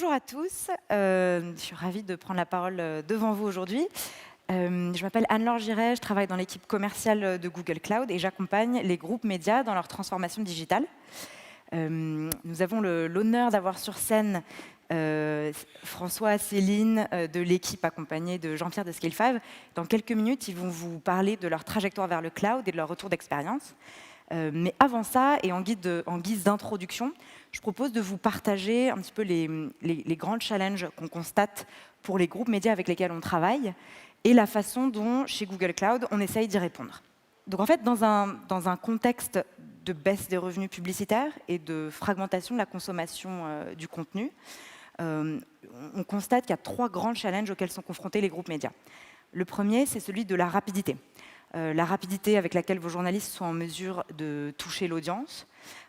Bonjour à tous, je suis ravie de prendre la parole devant vous aujourd'hui. Je m'appelle Anne-Laure Giret, je travaille dans l'équipe commerciale de Google Cloud et j'accompagne les groupes médias dans leur transformation digitale. Nous avons l'honneur d'avoir sur scène François, Céline de l'équipe accompagnée de Jean-Pierre de Scale5. Dans quelques minutes, ils vont vous parler de leur trajectoire vers le cloud et de leur retour d'expérience. Mais avant ça, et en guise d'introduction, je propose de vous partager un petit peu les grands challenges qu'on constate pour les groupes médias avec lesquels on travaille et la façon dont, chez Google Cloud, on essaye d'y répondre. Donc en fait, dans un contexte de baisse des revenus publicitaires et de fragmentation de la consommation du contenu, on constate qu'il y a 3 grands challenges auxquels sont confrontés les groupes médias. Le premier, c'est celui de la rapidité. La rapidité avec laquelle vos journalistes sont en mesure de toucher l'audience,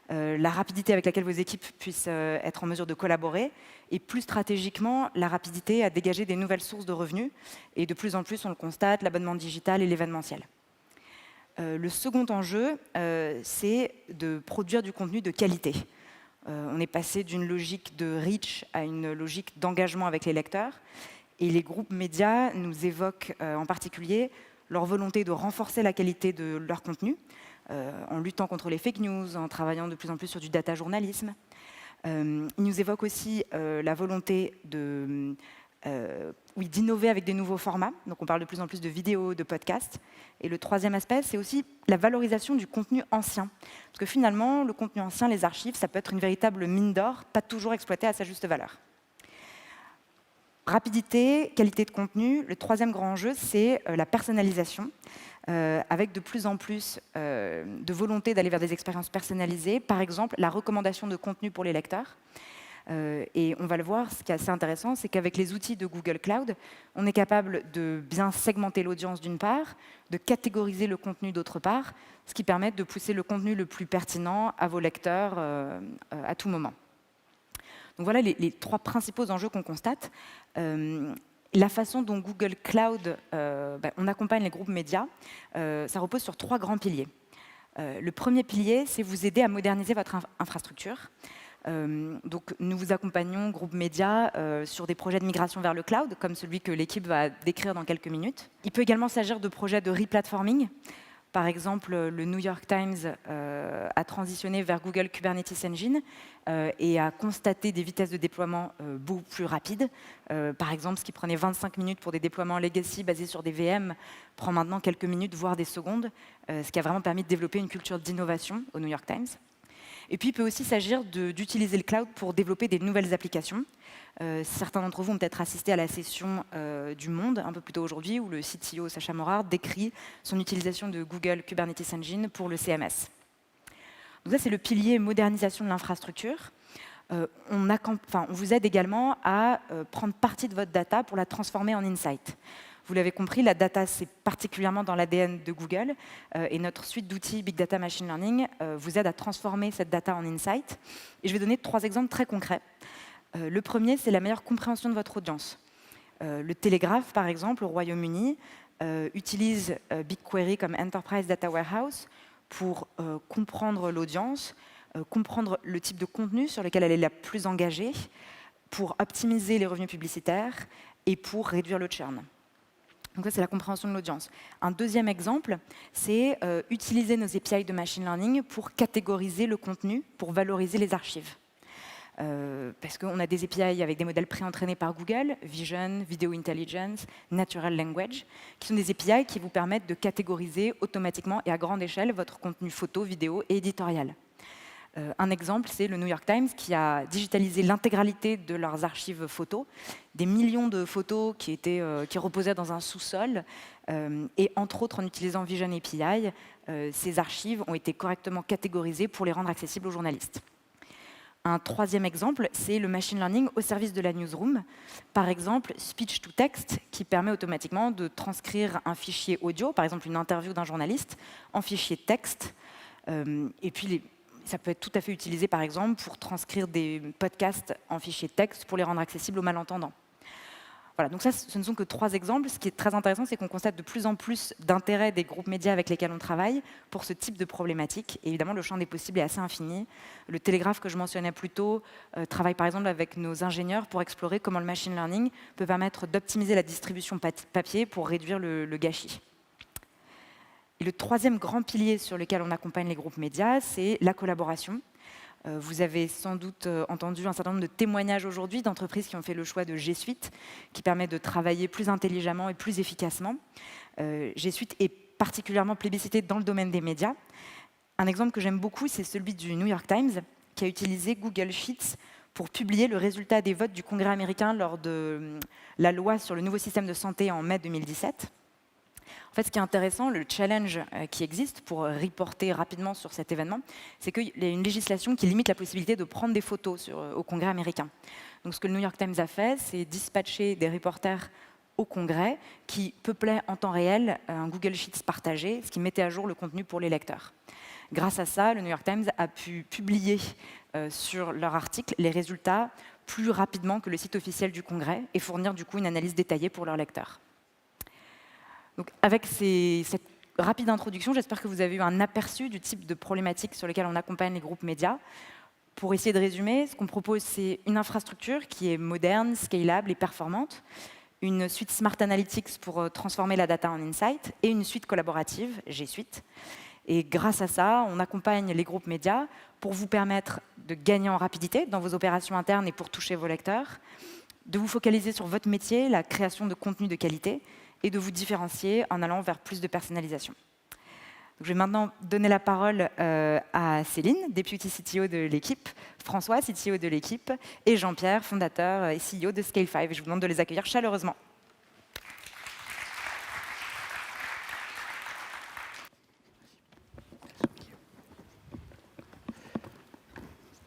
la rapidité avec laquelle vos équipes puissent être en mesure de collaborer, et plus stratégiquement, la rapidité à dégager des nouvelles sources de revenus. Et de plus en plus, on le constate, l'abonnement digital et l'événementiel. Le second enjeu, c'est de produire du contenu de qualité. On est passé d'une logique de reach à une logique d'engagement avec les lecteurs. Et les groupes médias nous évoquent en particulier leur volonté de renforcer la qualité de leur contenu, en luttant contre les fake news, en travaillant de plus en plus sur du data journalisme. Ils nous évoquent aussi la volonté d'innover avec des nouveaux formats. Donc on parle de plus en plus de vidéos, de podcasts. Et le troisième aspect, c'est aussi la valorisation du contenu ancien. Parce que finalement, le contenu ancien, les archives, ça peut être une véritable mine d'or, pas toujours exploitée à sa juste valeur. Rapidité, qualité de contenu. Le troisième grand enjeu, c'est la personnalisation, avec de plus en plus de volonté d'aller vers des expériences personnalisées. Par exemple, la recommandation de contenu pour les lecteurs. Et on va le voir, ce qui est assez intéressant, c'est qu'avec les outils de Google Cloud, on est capable de bien segmenter l'audience d'une part, de catégoriser le contenu d'autre part, ce qui permet de pousser le contenu le plus pertinent à vos lecteurs à tout moment. Donc voilà les 3 principaux enjeux qu'on constate. La façon dont Google Cloud, on accompagne les groupes médias, ça repose sur 3 grands piliers. Le premier pilier, c'est vous aider à moderniser votre infrastructure. Donc nous vous accompagnons, groupes médias, sur des projets de migration vers le cloud, comme celui que l'équipe va décrire dans quelques minutes. Il peut également s'agir de projets de replatforming. Par exemple, le New York Times a transitionné vers Google Kubernetes Engine et a constaté des vitesses de déploiement beaucoup plus rapides. Par exemple, ce qui prenait 25 minutes pour des déploiements legacy basés sur des VM prend maintenant quelques minutes, voire des secondes, ce qui a vraiment permis de développer une culture d'innovation au New York Times. Et puis, il peut aussi s'agir d'utiliser le cloud pour développer des nouvelles applications. Certains d'entre vous ont peut-être assisté à la session du Monde, un peu plus tôt aujourd'hui, où le CTO Sacha Morard décrit son utilisation de Google Kubernetes Engine pour le CMS. Donc ça, c'est le pilier modernisation de l'infrastructure. On vous aide également à prendre partie de votre data pour la transformer en insight. Vous l'avez compris, la data, c'est particulièrement dans l'ADN de Google. Et notre suite d'outils Big Data Machine Learning vous aide à transformer cette data en insight. Et je vais donner 3 exemples très concrets. Le premier, c'est la meilleure compréhension de votre audience. Le Télégraphe, par exemple, au Royaume-Uni, utilise BigQuery comme Enterprise Data Warehouse pour comprendre l'audience, comprendre le type de contenu sur lequel elle est la plus engagée, pour optimiser les revenus publicitaires et pour réduire le churn. Donc ça, c'est la compréhension de l'audience. Un deuxième exemple, c'est utiliser nos API de machine learning pour catégoriser le contenu, pour valoriser les archives. Parce qu'on a des API avec des modèles pré-entraînés par Google, Vision, Video Intelligence, Natural Language, qui sont des API qui vous permettent de catégoriser automatiquement et à grande échelle votre contenu photo, vidéo et éditorial. Un exemple, c'est le New York Times qui a digitalisé l'intégralité de leurs archives photos, des millions de photos qui reposaient dans un sous-sol, et entre autres en utilisant Vision API, ces archives ont été correctement catégorisées pour les rendre accessibles aux journalistes. Un troisième exemple, c'est le machine learning au service de la newsroom. Par exemple, speech to text, qui permet automatiquement de transcrire un fichier audio, par exemple une interview d'un journaliste, en fichier texte. Et puis, ça peut être tout à fait utilisé, par exemple, pour transcrire des podcasts en fichier texte pour les rendre accessibles aux malentendants. Voilà, donc ça, ce ne sont que 3 exemples. Ce qui est très intéressant, c'est qu'on constate de plus en plus d'intérêt des groupes médias avec lesquels on travaille pour ce type de problématique. Et évidemment, le champ des possibles est assez infini. Le Télégraphe que je mentionnais plus tôt travaille par exemple avec nos ingénieurs pour explorer comment le machine learning peut permettre d'optimiser la distribution papier pour réduire le gâchis. Et le 3e grand pilier sur lequel on accompagne les groupes médias, c'est la collaboration. Vous avez sans doute entendu un certain nombre de témoignages aujourd'hui d'entreprises qui ont fait le choix de G Suite, qui permet de travailler plus intelligemment et plus efficacement. G Suite est particulièrement plébiscité dans le domaine des médias. Un exemple que j'aime beaucoup, c'est celui du New York Times, qui a utilisé Google Sheets pour publier le résultat des votes du Congrès américain lors de la loi sur le nouveau système de santé en mai 2017. En fait, ce qui est intéressant, le challenge qui existe pour reporter rapidement sur cet événement, c'est qu'il y a une législation qui limite la possibilité de prendre des photos au Congrès américain. Donc, ce que le New York Times a fait, c'est dispatcher des reporters au Congrès qui peuplaient en temps réel un Google Sheets partagé, ce qui mettait à jour le contenu pour les lecteurs. Grâce à ça, le New York Times a pu publier sur leur article les résultats plus rapidement que le site officiel du Congrès et fournir du coup une analyse détaillée pour leurs lecteurs. Donc, avec cette rapide introduction, j'espère que vous avez eu un aperçu du type de problématiques sur lesquelles on accompagne les groupes médias. Pour essayer de résumer, ce qu'on propose, c'est une infrastructure qui est moderne, scalable et performante, une suite Smart Analytics pour transformer la data en insight et une suite collaborative, G Suite. Et grâce à ça, on accompagne les groupes médias pour vous permettre de gagner en rapidité dans vos opérations internes et pour toucher vos lecteurs, de vous focaliser sur votre métier, la création de contenu de qualité, et de vous différencier en allant vers plus de personnalisation. Donc, je vais maintenant donner la parole à Céline, Deputy CTO de l'équipe, François, CTO de l'équipe, et Jean-Pierre, fondateur et CEO de Scale5. Je vous demande de les accueillir chaleureusement.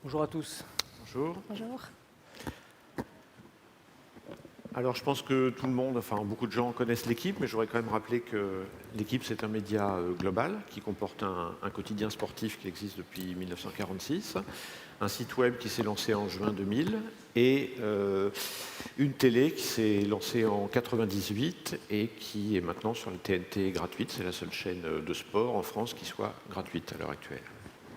Bonjour à tous. Bonjour. Bonjour. Alors je pense que tout le monde, enfin beaucoup de gens connaissent l'équipe, mais je voudrais quand même rappeler que l'équipe c'est un média global qui comporte un quotidien sportif qui existe depuis 1946, un site web qui s'est lancé en juin 2000 et une télé qui s'est lancée en 98 et qui est maintenant sur la TNT gratuite. C'est la seule chaîne de sport en France qui soit gratuite à l'heure actuelle.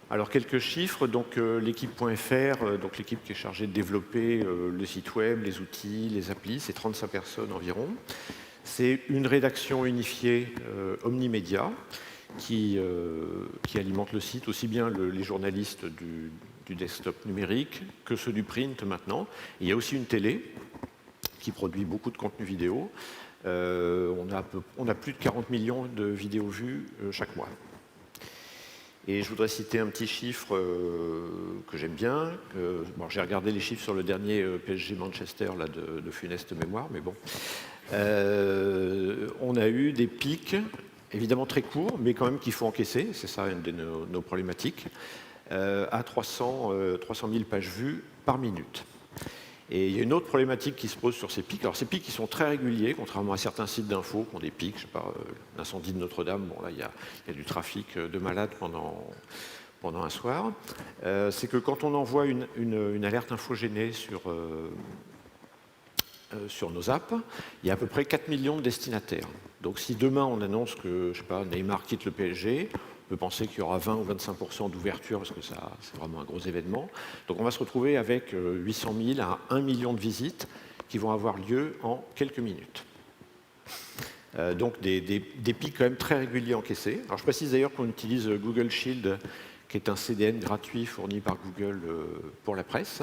Alors quelques chiffres, donc l'équipe.fr, donc l'équipe qui est chargée de développer le site web, les outils, les applis, c'est 35 personnes environ. C'est une rédaction unifiée omnimédia qui alimente le site, aussi bien les journalistes du desktop numérique que ceux du print maintenant. Il y a aussi une télé qui produit beaucoup de contenu vidéo. On a plus de 40 millions de vidéos vues chaque mois. Et je voudrais citer un petit chiffre que j'aime bien. Bon, j'ai regardé les chiffres sur le dernier PSG Manchester là, de funeste mémoire, mais bon. On a eu des pics, évidemment très courts, mais quand même qu'il faut encaisser. C'est ça une de nos problématiques. À 300 000 pages vues par minute. Et il y a une autre problématique qui se pose sur ces pics. Alors ces pics, ils sont très réguliers, contrairement à certains sites d'infos qui ont des pics. Je sais pas, l'incendie de Notre-Dame, bon là, il y a du trafic de malades pendant un soir. C'est que quand on envoie une alerte infogénée sur nos apps, il y a à peu près 4 millions de destinataires. Donc si demain on annonce que, je sais pas, Neymar quitte le PSG, on peut penser qu'il y aura 20 ou 25% d'ouverture parce que c'est vraiment un gros événement. Donc on va se retrouver avec 800 000 à 1 million de visites qui vont avoir lieu en quelques minutes. Donc des pics quand même très réguliers encaissés. Alors je précise d'ailleurs qu'on utilise Google Shield, qui est un CDN gratuit fourni par Google pour la presse.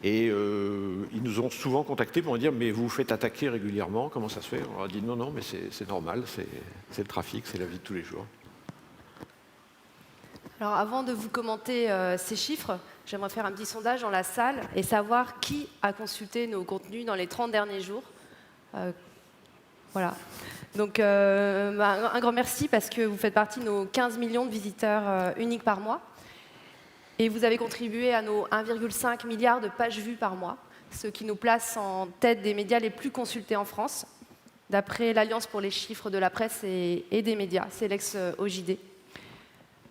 Et ils nous ont souvent contactés pour nous dire « mais vous vous faites attaquer régulièrement, comment ça se fait ?» On leur a dit « non, mais c'est normal, c'est le trafic, c'est la vie de tous les jours. » Alors avant de vous commenter ces chiffres, j'aimerais faire un petit sondage dans la salle et savoir qui a consulté nos contenus dans les 30 derniers jours. Voilà. Donc un grand merci parce que vous faites partie de nos 15 millions de visiteurs uniques par mois. Et vous avez contribué à nos 1,5 milliard de pages vues par mois, ce qui nous place en tête des médias les plus consultés en France, d'après l'Alliance pour les chiffres de la presse et des médias, c'est l'ex-OJD.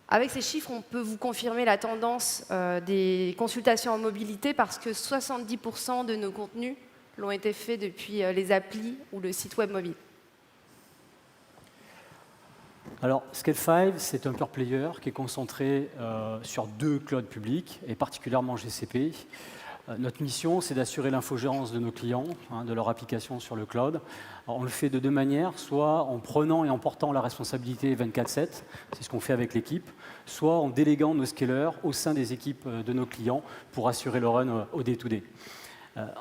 Avec ces chiffres, on peut vous confirmer la tendance des consultations en mobilité parce que 70% de nos contenus l'ont été faits depuis les applis ou le site web mobile. Alors, Scale5, c'est un pure player qui est concentré sur 2 clouds publics, et particulièrement GCP. Notre mission, c'est d'assurer l'infogérance de nos clients, de leur application sur le cloud. Alors, on le fait de 2 manières, soit en prenant et en portant la responsabilité 24/7, c'est ce qu'on fait avec l'équipe, soit en déléguant nos scalers au sein des équipes de nos clients pour assurer le run au day-to-day.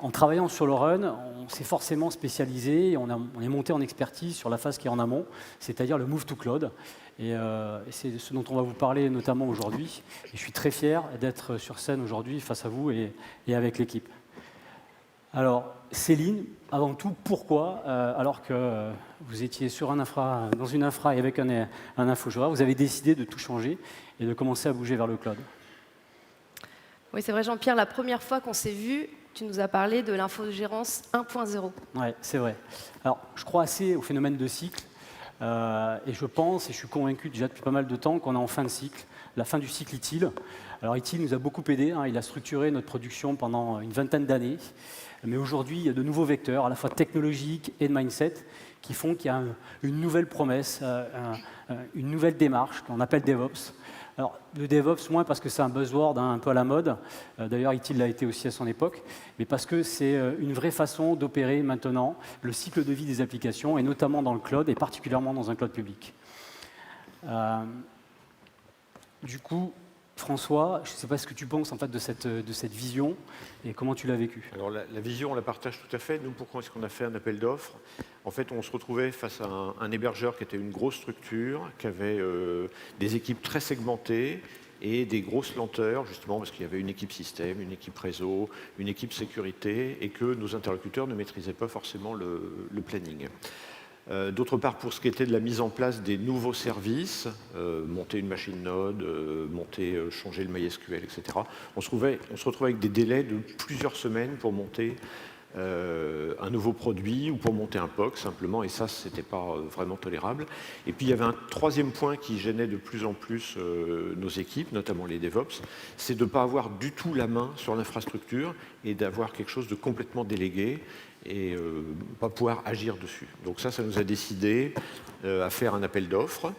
En travaillant sur le run, on s'est forcément spécialisé et on est monté en expertise sur la phase qui est en amont, c'est-à-dire le move to cloud. Et c'est ce dont on va vous parler notamment aujourd'hui. Et je suis très fier d'être sur scène aujourd'hui face à vous et avec l'équipe. Alors, Céline, avant tout, pourquoi, alors que vous étiez sur dans une infra et avec un infogéreur, vous avez décidé de tout changer et de commencer à bouger vers le cloud? Oui, c'est vrai, Jean-Pierre, la première fois qu'on s'est vu, tu nous as parlé de l'infogérance 1.0. Oui, c'est vrai. Alors, je crois assez au phénomène de cycle. Et je pense, et je suis convaincu déjà depuis pas mal de temps, qu'on est en fin de cycle, la fin du cycle ITIL. Alors ITIL nous a beaucoup aidé, il a structuré notre production pendant une vingtaine d'années. Mais aujourd'hui, il y a de nouveaux vecteurs, à la fois technologiques et de mindset, qui font qu'il y a une nouvelle promesse, une nouvelle démarche qu'on appelle DevOps. Alors, le DevOps, moins parce que c'est un buzzword un peu à la mode, d'ailleurs ITIL l'a été aussi à son époque, mais parce que c'est une vraie façon d'opérer maintenant le cycle de vie des applications, et notamment dans le cloud, et particulièrement dans un cloud public. Du coup, François, je ne sais pas ce que tu penses en fait de cette vision, et comment tu l'as vécue. Alors la vision, on la partage tout à fait. Nous, pourquoi est-ce qu'on a fait un appel d'offres? En fait, on se retrouvait face à un hébergeur qui était une grosse structure, qui avait des équipes très segmentées et des grosses lenteurs, justement parce qu'il y avait une équipe système, une équipe réseau, une équipe sécurité, et que nos interlocuteurs ne maîtrisaient pas forcément le planning. D'autre part, pour ce qui était de la mise en place des nouveaux services, monter une machine Node, changer le MySQL, etc., on se retrouvait avec des délais de plusieurs semaines pour monter un nouveau produit ou pour monter un POC simplement, et ça, ce n'était pas vraiment tolérable. Et puis, il y avait un troisième point qui gênait de plus en plus nos équipes, notamment les DevOps, c'est de ne pas avoir du tout la main sur l'infrastructure et d'avoir quelque chose de complètement délégué et pas pouvoir agir dessus. Donc ça nous a décidé à faire un appel d'offres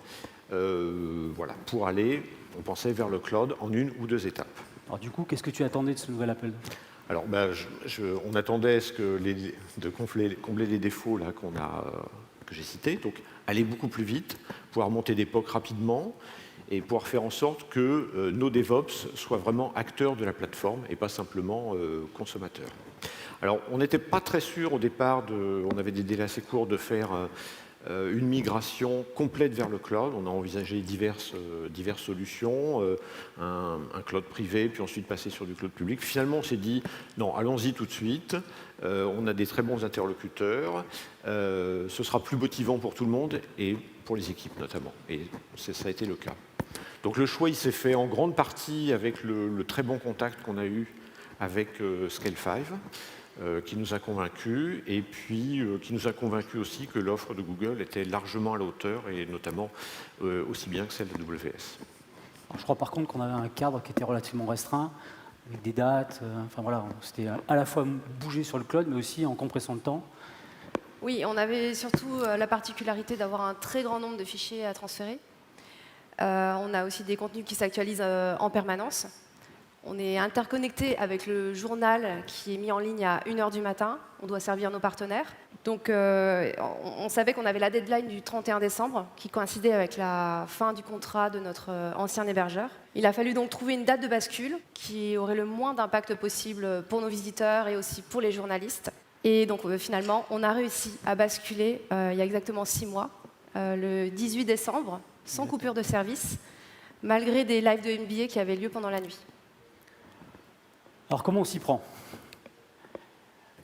pour aller, on pensait, vers le cloud en 1 ou 2 étapes. Alors du coup, qu'est-ce que tu attendais de ce nouvel appel? Alors, on attendait de combler les défauts là, que j'ai cités, donc aller beaucoup plus vite, pouvoir monter des POC rapidement et pouvoir faire en sorte que nos DevOps soient vraiment acteurs de la plateforme et pas simplement consommateurs. Alors, on n'était pas très sûr au départ, on avait des délais assez courts de faire une migration complète vers le cloud. On a envisagé diverses solutions, un cloud privé, puis ensuite passer sur du cloud public. Finalement, on s'est dit, non, allons-y tout de suite. On a des très bons interlocuteurs. Ce sera plus motivant pour tout le monde et pour les équipes notamment. Et ça a été le cas. Donc le choix, il s'est fait en grande partie avec le très bon contact qu'on a eu avec Scale5. Qui nous a convaincus, et puis qui nous a convaincus aussi que l'offre de Google était largement à la hauteur, et notamment aussi bien que celle de AWS. Alors, je crois par contre qu'on avait un cadre qui était relativement restreint, avec des dates, c'était à la fois bouger sur le cloud, mais aussi en compressant le temps. Oui, on avait surtout la particularité d'avoir un très grand nombre de fichiers à transférer. On a aussi des contenus qui s'actualisent en permanence. On est interconnecté avec le journal qui est mis en ligne à 1h du matin. On doit servir nos partenaires. Donc, on savait qu'on avait la deadline du 31 décembre, qui coïncidait avec la fin du contrat de notre ancien hébergeur. Il a fallu donc trouver une date de bascule qui aurait le moins d'impact possible pour nos visiteurs et aussi pour les journalistes. Et donc, finalement, on a réussi à basculer il y a exactement 6 mois, le 18 décembre, sans coupure de service, malgré des lives de NBA qui avaient lieu pendant la nuit. Alors comment on s'y prend?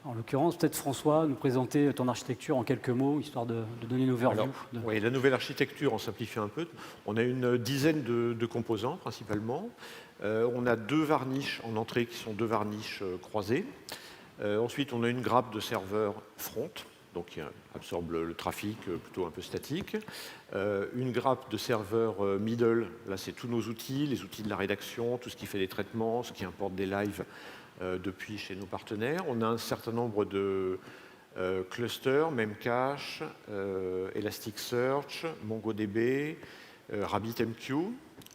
En l'occurrence, peut-être François, nous présenter ton architecture en quelques mots, histoire de donner une overview. Oui, la nouvelle architecture, on simplifie un peu. On a une dizaine de composants, principalement. On a 2 varniches en entrée qui sont 2 varniches croisées. Ensuite, on a une grappe de serveurs front. donc qui absorbe le trafic plutôt un peu statique. Une grappe de serveurs middle, là c'est tous nos outils, les outils de la rédaction, tout ce qui fait des traitements, ce qui importe des lives depuis chez nos partenaires. On a un certain nombre de clusters, Memcache, Elasticsearch, MongoDB, RabbitMQ.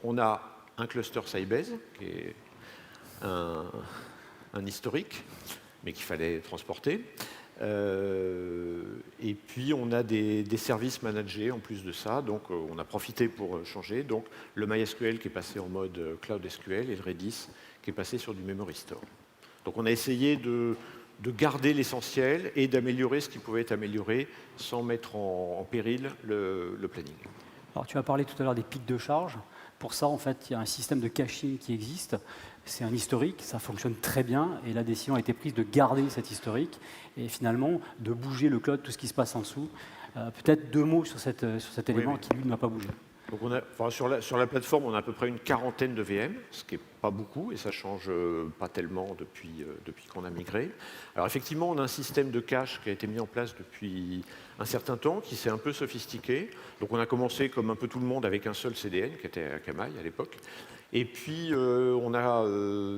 On a un cluster Sybase, qui est un historique, mais qu'il fallait transporter. Et puis on a des services managés en plus de ça, donc on a profité pour changer. Donc le MySQL qui est passé en mode Cloud SQL et le Redis qui est passé sur du Memory Store. Donc on a essayé de garder l'essentiel et d'améliorer ce qui pouvait être amélioré sans mettre en péril le planning. Alors, tu as parlé tout à l'heure des pics de charge. Pour ça, en fait, il y a un système de caching qui existe. C'est un historique, ça fonctionne très bien. Et la décision a été prise de garder cet historique et finalement de bouger le cloud, tout ce qui se passe en dessous. Peut-être 2 mots sur cet élément qui, lui, ne va pas bouger. Donc sur la plateforme, on a à peu près une quarantaine de VM, ce qui n'est pas beaucoup, et ça ne change pas tellement depuis qu'on a migré. Alors effectivement, on a un système de cache qui a été mis en place depuis un certain temps, qui s'est un peu sophistiqué. Donc on a commencé, comme un peu tout le monde, avec un seul CDN, qui était Akamai à l'époque. Et puis on a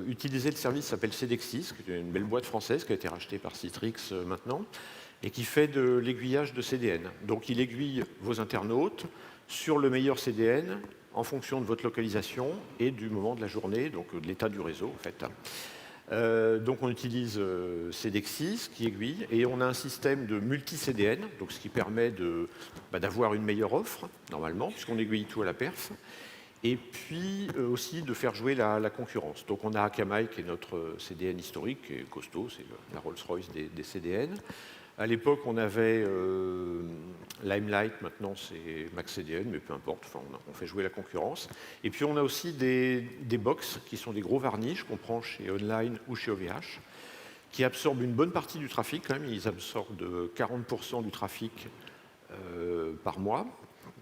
utilisé le service qui s'appelle Cedexis, qui est une belle boîte française, qui a été rachetée par Citrix maintenant, et qui fait de l'aiguillage de CDN. Donc il aiguille vos internautes sur le meilleur CDN en fonction de votre localisation et du moment de la journée, donc de l'état du réseau en fait. Donc on utilise Cedexis qui aiguille et on a un système de multi-CDN, donc ce qui permet d'avoir une meilleure offre normalement, puisqu'on aiguille tout à la perf, et puis aussi de faire jouer la concurrence. Donc on a Akamai qui est notre CDN historique, qui est costaud, c'est la Rolls-Royce des CDN. À l'époque, on avait Limelight, maintenant c'est MaxCDN, mais peu importe, enfin, on fait jouer la concurrence. Et puis on a aussi des box qui sont des gros varniches qu'on prend chez Online ou chez OVH, qui absorbent une bonne partie du trafic quand même. Ils absorbent 40% du trafic par mois.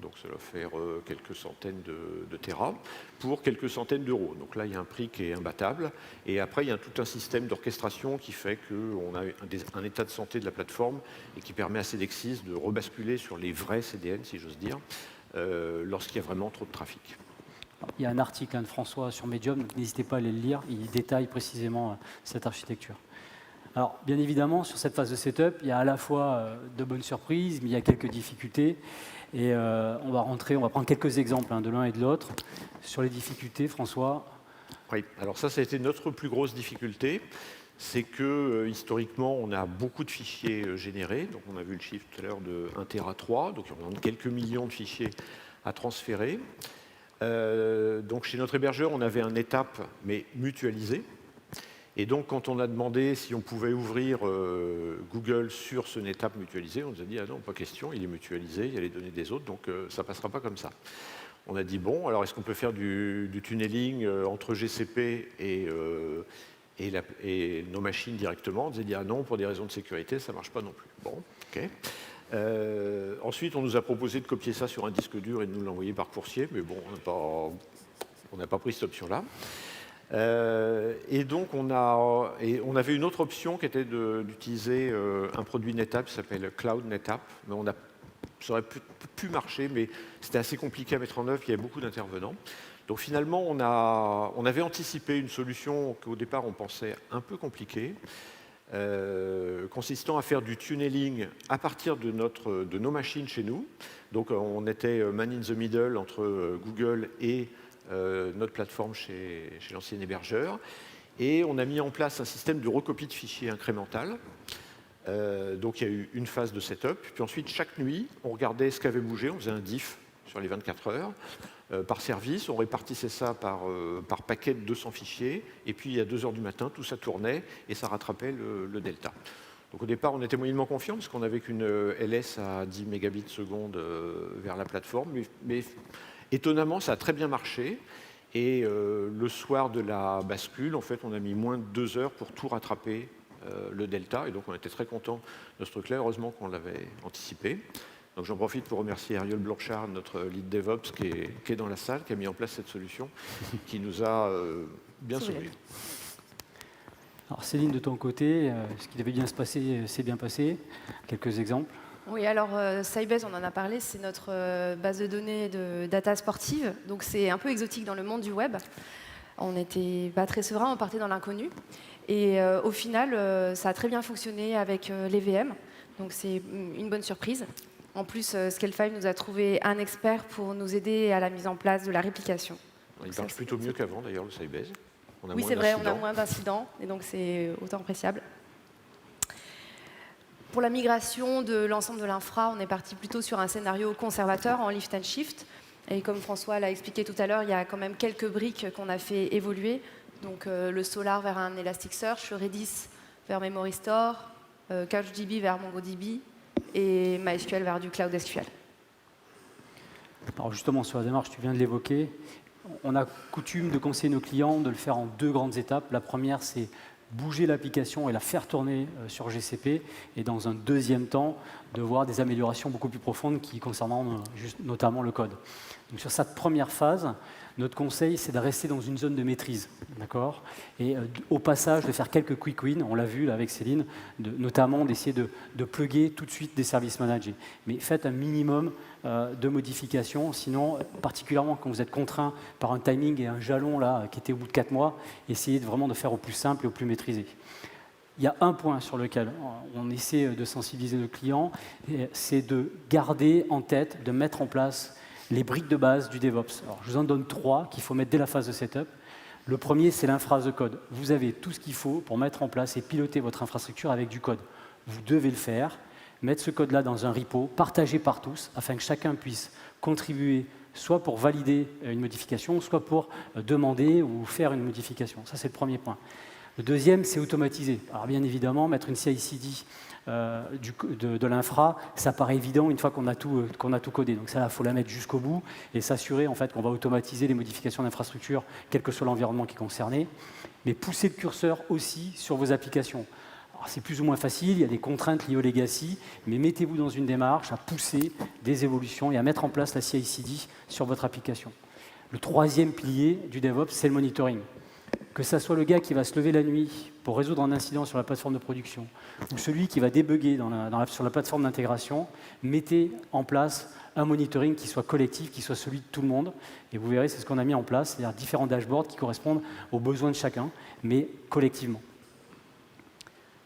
Donc ça doit faire quelques centaines de terras pour quelques centaines d'euros. Donc là, il y a un prix qui est imbattable. Et après, il y a tout un système d'orchestration qui fait qu'on a un état de santé de la plateforme et qui permet à Cedexis de rebasculer sur les vrais CDN, si j'ose dire, lorsqu'il y a vraiment trop de trafic. Il y a un article de François sur Medium, donc n'hésitez pas à aller le lire. Il détaille précisément cette architecture. Alors, bien évidemment, sur cette phase de setup, il y a à la fois de bonnes surprises, mais il y a quelques difficultés. Et on va prendre quelques exemples de l'un et de l'autre. Sur les difficultés, François. Oui, alors ça a été notre plus grosse difficulté. C'est que historiquement, on a beaucoup de fichiers générés. Donc on a vu le chiffre tout à l'heure de 1 Tera 3, donc on a quelques millions de fichiers à transférer. Donc chez notre hébergeur, on avait un étape, mais mutualisé. Et donc, quand on a demandé si on pouvait ouvrir Google sur ce NetApp mutualisé, on nous a dit « Ah non, pas question, il est mutualisé, il y a les données des autres, donc ça ne passera pas comme ça. » On a dit « Bon, alors est-ce qu'on peut faire du tunneling entre GCP et nos machines directement ?» On nous a dit « Ah non, pour des raisons de sécurité, ça ne marche pas non plus. » Bon, OK. Ensuite, on nous a proposé de copier ça sur un disque dur et de nous l'envoyer par coursier, mais bon, on n'a pas pris cette option-là. Et donc on avait une autre option qui était d'utiliser un produit NetApp qui s'appelle Cloud NetApp, mais ça aurait pu marcher, mais c'était assez compliqué à mettre en œuvre, il y avait beaucoup d'intervenants. Donc finalement, on avait anticipé une solution qu'au départ on pensait un peu compliquée, consistant à faire du tunneling à partir de nos machines chez nous. Donc on était man in the middle entre Google et notre plateforme chez l'ancien hébergeur. Et on a mis en place un système de recopie de fichiers incrémental. Donc il y a eu une phase de setup. Puis ensuite, chaque nuit, on regardait ce qu'avait bougé. On faisait un diff sur les 24 heures par service. On répartissait ça par paquet de 200 fichiers. Et puis à 2 heures du matin, tout ça tournait et ça rattrapait le delta. Donc au départ, on était moyennement confiants parce qu'on n'avait qu'une LS à 10 mégabits seconde vers la plateforme. Mais étonnamment, ça a très bien marché. Et le soir de la bascule, en fait, on a mis moins de 2 heures pour tout rattraper le delta. Et donc, on était très contents de ce truc-là. Heureusement qu'on l'avait anticipé. Donc, j'en profite pour remercier Ariel Blanchard, notre lead DevOps, qui est dans la salle, qui a mis en place cette solution, qui nous a bien sauvés. Alors Céline, de ton côté, ce qui devait bien se passer s'est bien passé. Quelques exemples? Oui, alors Sybase, on en a parlé, c'est notre base de données de data sportive. Donc c'est un peu exotique dans le monde du web. On n'était pas très serein, on partait dans l'inconnu. Et au final, ça a très bien fonctionné avec les VM. Donc c'est une bonne surprise. En plus, Scale5 nous a trouvé un expert pour nous aider à la mise en place de la réplication. Il marche plutôt mieux qu'avant, d'ailleurs, le Sybase. Oui, c'est vrai, on a moins d'incidents, et donc c'est autant appréciable. Pour la migration de l'ensemble de l'infra, on est parti plutôt sur un scénario conservateur en lift and shift. Et comme François l'a expliqué tout à l'heure, il y a quand même quelques briques qu'on a fait évoluer. Donc le Solar vers un Elasticsearch, le Redis vers Memory Store, CouchDB vers MongoDB et MySQL vers du Cloud SQL. Alors justement, sur la démarche, tu viens de l'évoquer. On a coutume de conseiller nos clients de le faire en 2 grandes étapes. La première, c'est bouger l'application et la faire tourner sur GCP. Et dans un deuxième temps, de voir des améliorations beaucoup plus profondes qui concernant notamment le code. Donc sur cette première phase, notre conseil, c'est de rester dans une zone de maîtrise, d'accord? Et au passage, de faire quelques quick wins, on l'a vu là, avec Céline, notamment d'essayer de plugger tout de suite des services managés. Mais faites un minimum de modifications, sinon, particulièrement quand vous êtes contraint par un timing et un jalon là, qui était au bout de 4 mois, essayez vraiment de faire au plus simple et au plus maîtrisé. Il y a un point sur lequel on essaie de sensibiliser nos clients, c'est de garder en tête, de mettre en place les briques de base du DevOps. Alors, je vous en donne 3 qu'il faut mettre dès la phase de setup. Le premier, c'est l'infra as code. Vous avez tout ce qu'il faut pour mettre en place et piloter votre infrastructure avec du code. Vous devez le faire, mettre ce code-là dans un repo, partagé par tous, afin que chacun puisse contribuer soit pour valider une modification, soit pour demander ou faire une modification. Ça, c'est le premier point. Le deuxième, c'est automatiser. Alors bien évidemment, mettre une CI/CD de l'infra, ça paraît évident une fois qu'on a tout codé. Donc ça, il faut la mettre jusqu'au bout et s'assurer en fait qu'on va automatiser les modifications d'infrastructure, quel que soit l'environnement qui est concerné. Mais pousser le curseur aussi sur vos applications. C'est plus ou moins facile, il y a des contraintes liées au legacy, mais mettez-vous dans une démarche à pousser des évolutions et à mettre en place la CI/CD sur votre application. Le troisième pilier du DevOps, c'est le monitoring. Que ça soit le gars qui va se lever la nuit pour résoudre un incident sur la plateforme de production ou celui qui va débugger sur la plateforme d'intégration, mettez en place un monitoring qui soit collectif, qui soit celui de tout le monde. Et vous verrez, c'est ce qu'on a mis en place, c'est-à-dire différents dashboards qui correspondent aux besoins de chacun, mais collectivement.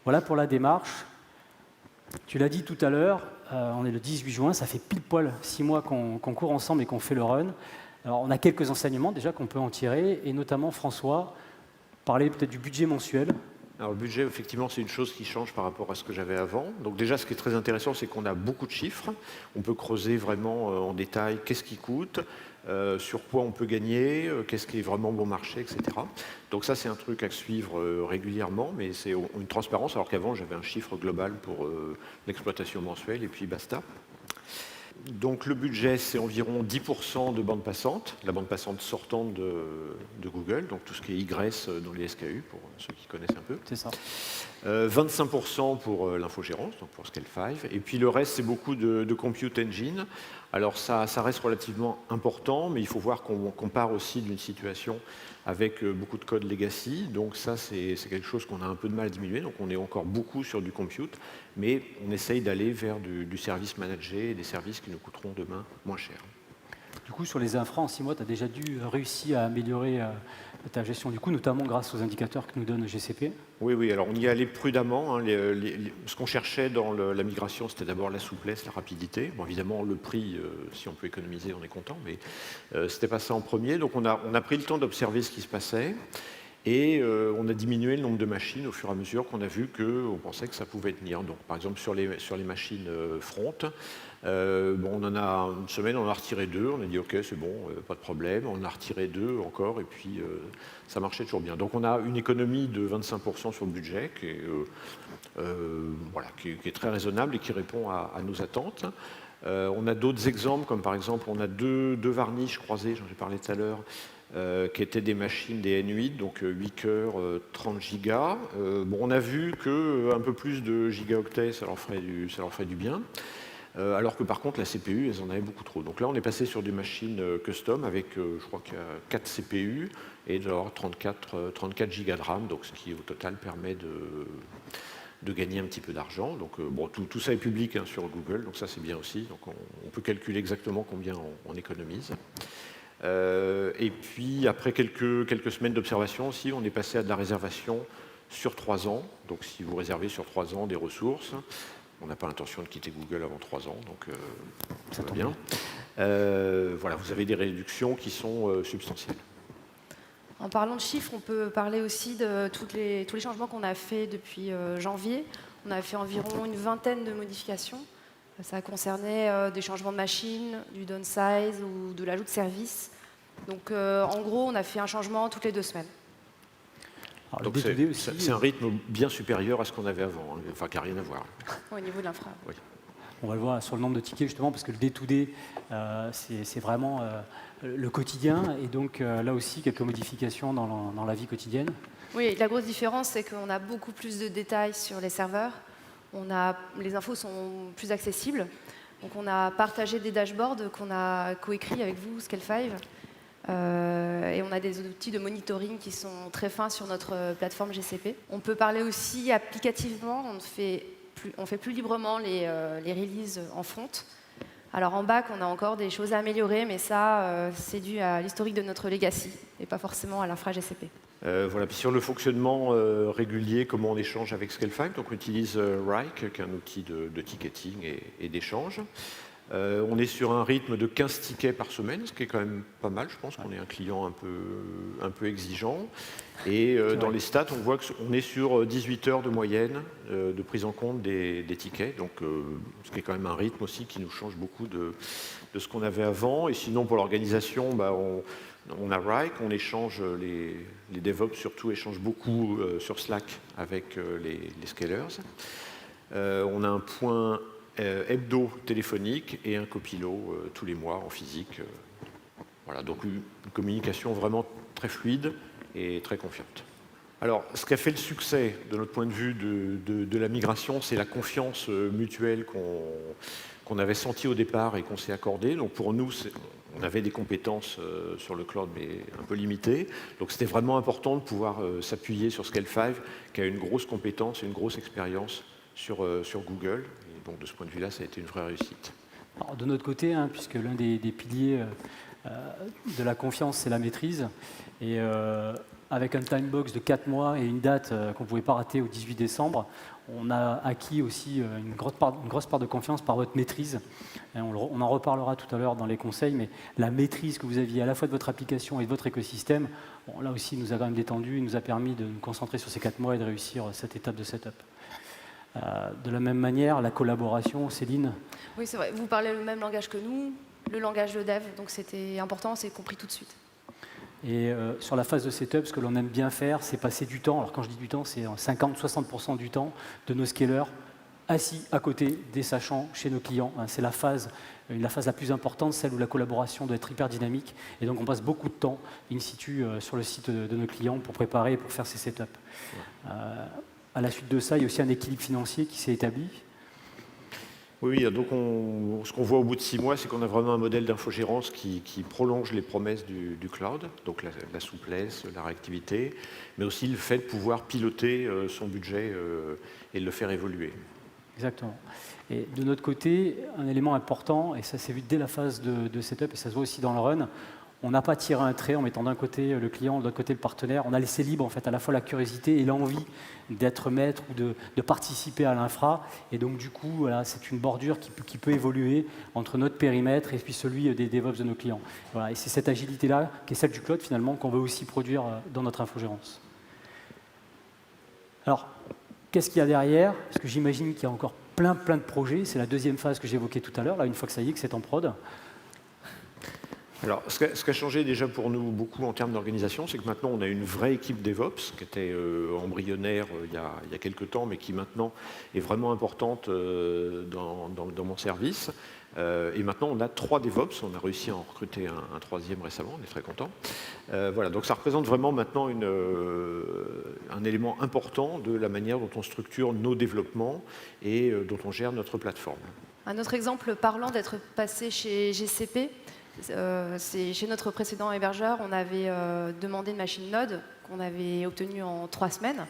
Voilà pour la démarche. Tu l'as dit tout à l'heure, on est le 18 juin, ça fait pile poil 6 mois qu'on court ensemble et qu'on fait le run. Alors, on a quelques enseignements déjà qu'on peut en tirer, et notamment François, parler peut-être du budget mensuel. Alors le budget, effectivement, c'est une chose qui change par rapport à ce que j'avais avant. Donc déjà, ce qui est très intéressant, c'est qu'on a beaucoup de chiffres. On peut creuser vraiment en détail qu'est-ce qui coûte, sur quoi on peut gagner, qu'est-ce qui est vraiment bon marché, etc. Donc ça, c'est un truc à suivre régulièrement, mais c'est une transparence, alors qu'avant, j'avais un chiffre global pour l'exploitation mensuelle, et puis basta. Donc le budget, c'est environ 10% de bande passante, la bande passante sortante de Google, donc tout ce qui est Igress dans les SKU, pour ceux qui connaissent un peu. C'est ça. 25% pour l'infogérance, donc pour Scale5, et puis le reste, c'est beaucoup de compute engine. Alors ça reste relativement important, mais il faut voir qu'on part aussi d'une situation avec beaucoup de code legacy, donc ça c'est quelque chose qu'on a un peu de mal à diminuer, donc on est encore beaucoup sur du compute, mais on essaye d'aller vers du service managé et des services qui nous coûteront demain moins cher. Du coup, sur les infras, en 6 mois, tu as déjà réussi à améliorer ta gestion du coût, notamment grâce aux indicateurs que nous donne GCP. Oui, alors on y allait prudemment. Hein, ce qu'on cherchait dans la migration, c'était d'abord la souplesse, la rapidité. Bon, évidemment, le prix, si on peut économiser, on est content, mais c'était pas ça en premier. Donc on a pris le temps d'observer ce qui se passait. Et on a diminué le nombre de machines au fur et à mesure qu'on a vu qu'on pensait que ça pouvait tenir. Donc, par exemple, sur les machines front, on en a une semaine, on en a retiré 2. On a dit OK, c'est bon, pas de problème. On en a retiré 2 encore, et puis ça marchait toujours bien. Donc, on a une économie de 25% sur le budget qui est très raisonnable et qui répond à nos attentes. On a d'autres exemples, comme par exemple, on a deux varniches croisées, j'en ai parlé tout à l'heure, qui étaient des machines des N8, donc 8 cœurs, 30 gigas. On a vu qu'un peu plus de gigaoctets, ça leur ferait du bien. alors que par contre la CPU, elles en avaient beaucoup trop. Donc là, on est passé sur des machines custom avec, je crois qu'il y a 4 CPU et d'avoir 34 gigas de RAM, donc ce qui au total permet de gagner un petit peu d'argent. Donc bon, tout ça est public hein, sur Google, donc ça c'est bien aussi. Donc on peut calculer exactement combien on économise. Et puis après quelques semaines d'observation aussi, on est passé à de la réservation sur 3 ans. Donc si vous réservez sur 3 ans des ressources, on n'a pas l'intention de quitter Google avant 3 ans, donc ça va bien. Voilà, vous avez des réductions qui sont substantielles. En parlant de chiffres, on peut parler aussi de tous les changements qu'on a fait depuis janvier. On a fait environ une vingtaine de modifications. Ça concernait des changements de machine, du downsize ou de l'ajout de services. Donc en gros, on a fait un changement toutes les 2 semaines. Alors, Donc c'est un rythme bien supérieur à ce qu'on avait avant, hein, enfin qui n'a rien à voir. Au niveau de l'infra. Oui. On va le voir sur le nombre de tickets justement, parce que le day-to-day, c'est vraiment le quotidien, et donc là aussi quelques modifications dans la vie quotidienne. Oui, la grosse différence, c'est qu'on a beaucoup plus de détails sur les serveurs. Les infos sont plus accessibles. Donc on a partagé des dashboards qu'on a coécrits avec vous, Scale5. Et on a des outils de monitoring qui sont très fins sur notre plateforme GCP. On peut parler aussi applicativement, on fait plus librement les releases en front. Alors en back, on a encore des choses à améliorer, mais ça, c'est dû à l'historique de notre legacy et pas forcément à l'infra GCP. Voilà. Puis sur le fonctionnement régulier, comment on échange avec Scale5, donc on utilise Rike, qui est un outil de ticketing et d'échange. On est sur un rythme de 15 tickets par semaine, ce qui est quand même pas mal. Je pense qu'on est un client un peu exigeant. Et dans les stats, on voit qu'on est sur 18 heures de moyenne de prise en compte des tickets. Donc, ce qui est quand même un rythme aussi qui nous change beaucoup de ce qu'on avait avant. Et sinon, pour l'organisation, bah, on a Rike, on échange, les DevOps surtout échangent beaucoup sur Slack avec les scalers. On a un point hebdo téléphonique et un copilot tous les mois en physique. Voilà, donc une communication vraiment très fluide et très confiante. Alors, ce qui a fait le succès de notre point de vue de la migration, c'est la confiance mutuelle qu'on avait sentie au départ et qu'on s'est accordée. Donc pour nous, on avait des compétences sur le cloud, mais un peu limitées. Donc c'était vraiment important de pouvoir s'appuyer sur Scale5, qui a une grosse compétence et une grosse expérience sur Google. Et donc de ce point de vue-là, ça a été une vraie réussite. Alors, de notre côté, hein, puisque l'un des piliers de la confiance, c'est la maîtrise, et avec un timebox de 4 mois et une date qu'on ne pouvait pas rater au 18 décembre, on a acquis aussi une grosse part de confiance par votre maîtrise. Et on en reparlera tout à l'heure dans les conseils, mais la maîtrise que vous aviez à la fois de votre application et de votre écosystème, bon, là aussi, nous a quand même détendu, nous a permis de nous concentrer sur ces 4 mois et de réussir cette étape de setup. De la même manière, la collaboration, Céline. Oui, c'est vrai. Vous parlez le même langage que nous, le langage de dev, donc c'était important, c'est compris tout de suite. Et sur la phase de setup, ce que l'on aime bien faire, c'est passer du temps. Alors quand je dis du temps, c'est 50-60% du temps de nos scalers assis à côté des sachants chez nos clients. C'est la phase la plus importante, celle où la collaboration doit être hyper dynamique. Et donc on passe beaucoup de temps in situ sur le site de nos clients pour préparer et pour faire ces setups. À la suite de ça, il y a aussi un équilibre financier qui s'est établi. Oui, donc ce qu'on voit au bout de 6 mois, c'est qu'on a vraiment un modèle d'infogérance qui prolonge les promesses du cloud, donc la souplesse, la réactivité, mais aussi le fait de pouvoir piloter son budget et le faire évoluer. Exactement. Et de notre côté, un élément important, et ça s'est vu dès la phase de setup, et ça se voit aussi dans le run, on n'a pas tiré un trait en mettant d'un côté le client, de l'autre côté le partenaire. On a laissé libre en fait à la fois la curiosité et l'envie d'être maître ou de participer à l'infra. Et donc du coup, voilà, c'est une bordure qui peut évoluer entre notre périmètre et puis celui des DevOps de nos clients. Voilà, et c'est cette agilité-là, qui est celle du cloud finalement, qu'on veut aussi produire dans notre infogérance. Alors, qu'est-ce qu'il y a derrière? Parce que j'imagine qu'il y a encore plein de projets. C'est la deuxième phase que j'évoquais tout à l'heure, là, une fois que ça y est, que c'est en prod. Alors, ce qui a changé déjà pour nous beaucoup en termes d'organisation, c'est que maintenant on a une vraie équipe DevOps qui était embryonnaire il y a quelques temps, mais qui maintenant est vraiment importante dans mon service. Et maintenant on a 3 DevOps, on a réussi à en recruter un 3e récemment, on est très content. Voilà, donc ça représente vraiment maintenant un élément important de la manière dont on structure nos développements et dont on gère notre plateforme. Un autre exemple parlant d'être passé chez GCP, c'est chez notre précédent hébergeur, on avait demandé une machine Node qu'on avait obtenue en 3 semaines.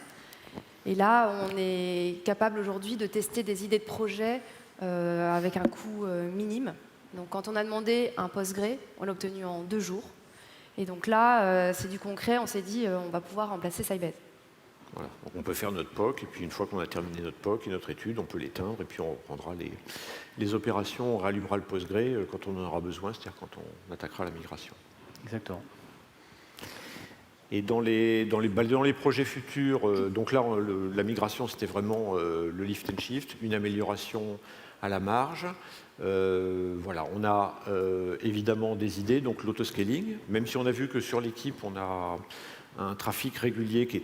Et là, on est capable aujourd'hui de tester des idées de projet avec un coût minime. Donc quand on a demandé un Postgre, on l'a obtenu en 2 jours. Et donc là, c'est du concret, on s'est dit on va pouvoir remplacer Sybase. Voilà. Donc on peut faire notre POC, et puis une fois qu'on a terminé notre POC et notre étude, on peut l'éteindre, et puis on reprendra les opérations, on rallumera le Postgre quand on en aura besoin, c'est-à-dire quand on attaquera la migration. Exactement. Et dans les projets futurs, donc là, la migration, c'était vraiment le lift and shift, une amélioration à la marge. Voilà, on a évidemment des idées, donc l'autoscaling, même si on a vu que sur l'équipe, on a un trafic régulier qui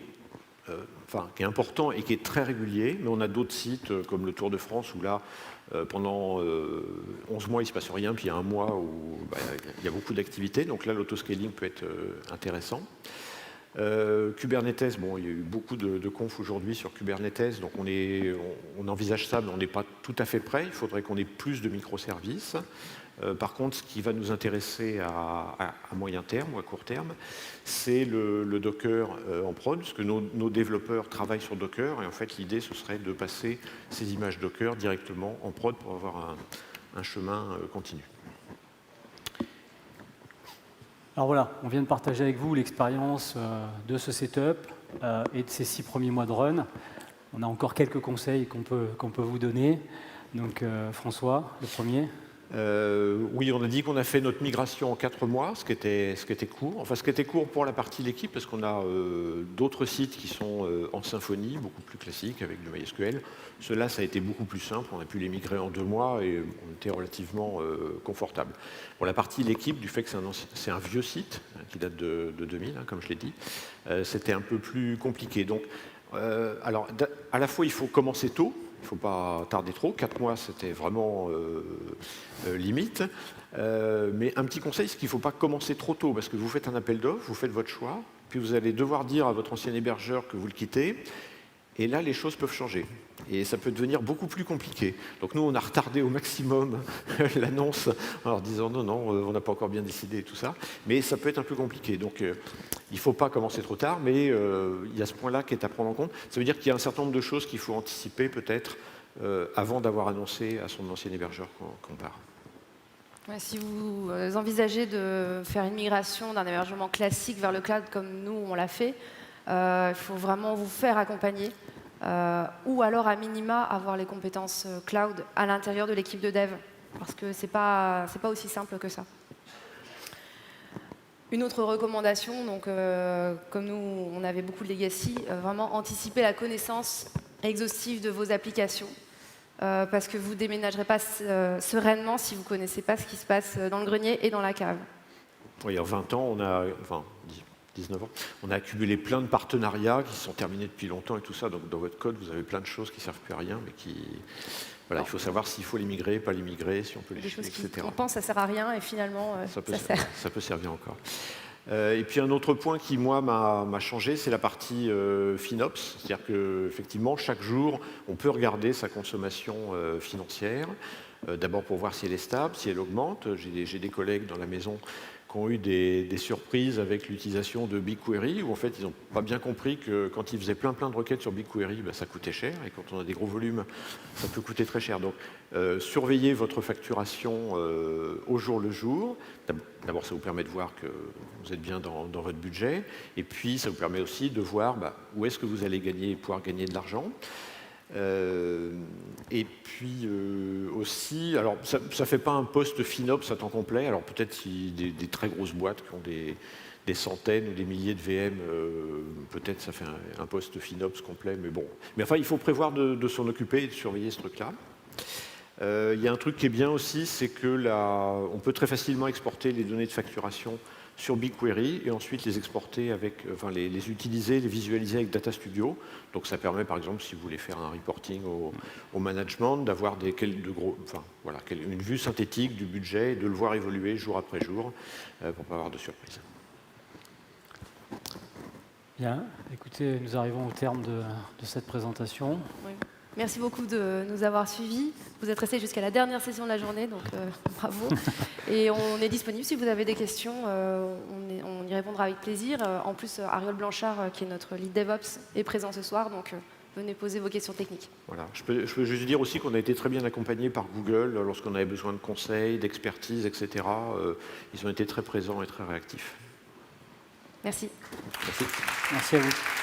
est important et qui est très régulier, mais on a d'autres sites comme le Tour de France où là, pendant 11 mois, il ne se passe rien, puis il y a un mois où il y a beaucoup d'activités, donc là, l'autoscaling peut être intéressant. Kubernetes, bon, il y a eu beaucoup de confs aujourd'hui sur Kubernetes, donc on envisage ça, mais on n'est pas tout à fait prêt. Il faudrait qu'on ait plus de microservices. Par contre, ce qui va nous intéresser à moyen terme ou à court terme, c'est le Docker en prod, parce que nos développeurs travaillent sur Docker, et en fait, l'idée, ce serait de passer ces images Docker directement en prod pour avoir un chemin continu. Alors voilà, on vient de partager avec vous l'expérience de ce setup et de ces 6 premiers mois de run. On a encore quelques conseils qu'on peut vous donner. Donc François, le premier. Oui, on a dit qu'on a fait notre migration en 4 mois, ce qui était court. Enfin, ce qui était court pour la partie de l'équipe, parce qu'on a d'autres sites qui sont en Symfony, beaucoup plus classiques, avec du MySQL. Ceux-là, ça a été beaucoup plus simple. On a pu les migrer en 2 mois et on était relativement confortable. Pour la partie de l'équipe, du fait que c'est un vieux site, qui date de 2000, comme je l'ai dit, c'était un peu plus compliqué. Donc, alors, à la fois, il faut commencer tôt. Il ne faut pas tarder trop. 4 mois, c'était vraiment limite. Mais un petit conseil, c'est qu'il ne faut pas commencer trop tôt, parce que vous faites un appel d'offres, vous faites votre choix, puis vous allez devoir dire à votre ancien hébergeur que vous le quittez, et là, les choses peuvent changer. Et ça peut devenir beaucoup plus compliqué. Donc nous, on a retardé au maximum l'annonce en leur disant non, on n'a pas encore bien décidé et tout ça. Mais ça peut être un peu compliqué. Donc il ne faut pas commencer trop tard, mais il y a ce point-là qui est à prendre en compte. Ça veut dire qu'il y a un certain nombre de choses qu'il faut anticiper peut-être avant d'avoir annoncé à son ancien hébergeur qu'on part. Ouais, si vous envisagez de faire une migration d'un hébergement classique vers le cloud comme nous, on l'a fait, il faut vraiment vous faire accompagner. Ou alors à minima avoir les compétences cloud à l'intérieur de l'équipe de dev, parce que c'est pas aussi simple que ça. Une autre recommandation, donc comme nous on avait beaucoup de legacy, vraiment anticiper la connaissance exhaustive de vos applications, parce que vous ne déménagerez pas sereinement si vous ne connaissez pas ce qui se passe dans le grenier et dans la cave. Oui, en 20 ans, 19 ans, on a accumulé plein de partenariats qui se sont terminés depuis longtemps et tout ça. Donc dans votre code, vous avez plein de choses qui ne servent plus à rien, mais qui... Voilà, il faut savoir s'il faut les migrer, pas les migrer, si on peut les chier, etc. On pense que ça ne sert à rien et finalement, ça sert. Ça peut servir encore. Et puis un autre point qui, moi, m'a changé, c'est la partie FinOps. C'est-à-dire qu'effectivement, chaque jour, on peut regarder sa consommation financière. D'abord pour voir si elle est stable, si elle augmente. J'ai des collègues dans la maison qui ont eu des surprises avec l'utilisation de BigQuery, où en fait ils n'ont pas bien compris que quand ils faisaient plein de requêtes sur BigQuery, ça coûtait cher, et quand on a des gros volumes, ça peut coûter très cher. Donc surveillez votre facturation au jour le jour. D'abord, ça vous permet de voir que vous êtes bien dans votre budget, et puis ça vous permet aussi de voir où est-ce que vous allez pouvoir gagner de l'argent. Et puis aussi, alors ça ne fait pas un poste FinOps à temps complet, alors peut-être si des très grosses boîtes qui ont des centaines ou des milliers de VM, peut-être ça fait un poste FinOps complet, mais bon. Mais enfin, il faut prévoir de s'en occuper et de surveiller ce truc-là. Il y a un truc qui est bien aussi, c'est que on peut très facilement exporter les données de facturation sur BigQuery et ensuite les exporter les utiliser, les visualiser avec Data Studio. Donc ça permet par exemple, si vous voulez faire un reporting au management, d'avoir une vue synthétique du budget et de le voir évoluer jour après jour pour ne pas avoir de surprise. Bien, écoutez, nous arrivons au terme de cette présentation. Oui. Merci beaucoup de nous avoir suivis. Vous êtes restés jusqu'à la dernière session de la journée, donc bravo. Et on est disponible si vous avez des questions, on y répondra avec plaisir. En plus, Ariol Blanchard, qui est notre lead DevOps, est présent ce soir, donc venez poser vos questions techniques. Voilà. Je peux juste dire aussi qu'on a été très bien accompagnés par Google lorsqu'on avait besoin de conseils, d'expertise, etc. Ils ont été très présents et très réactifs. Merci. Merci. Merci à vous.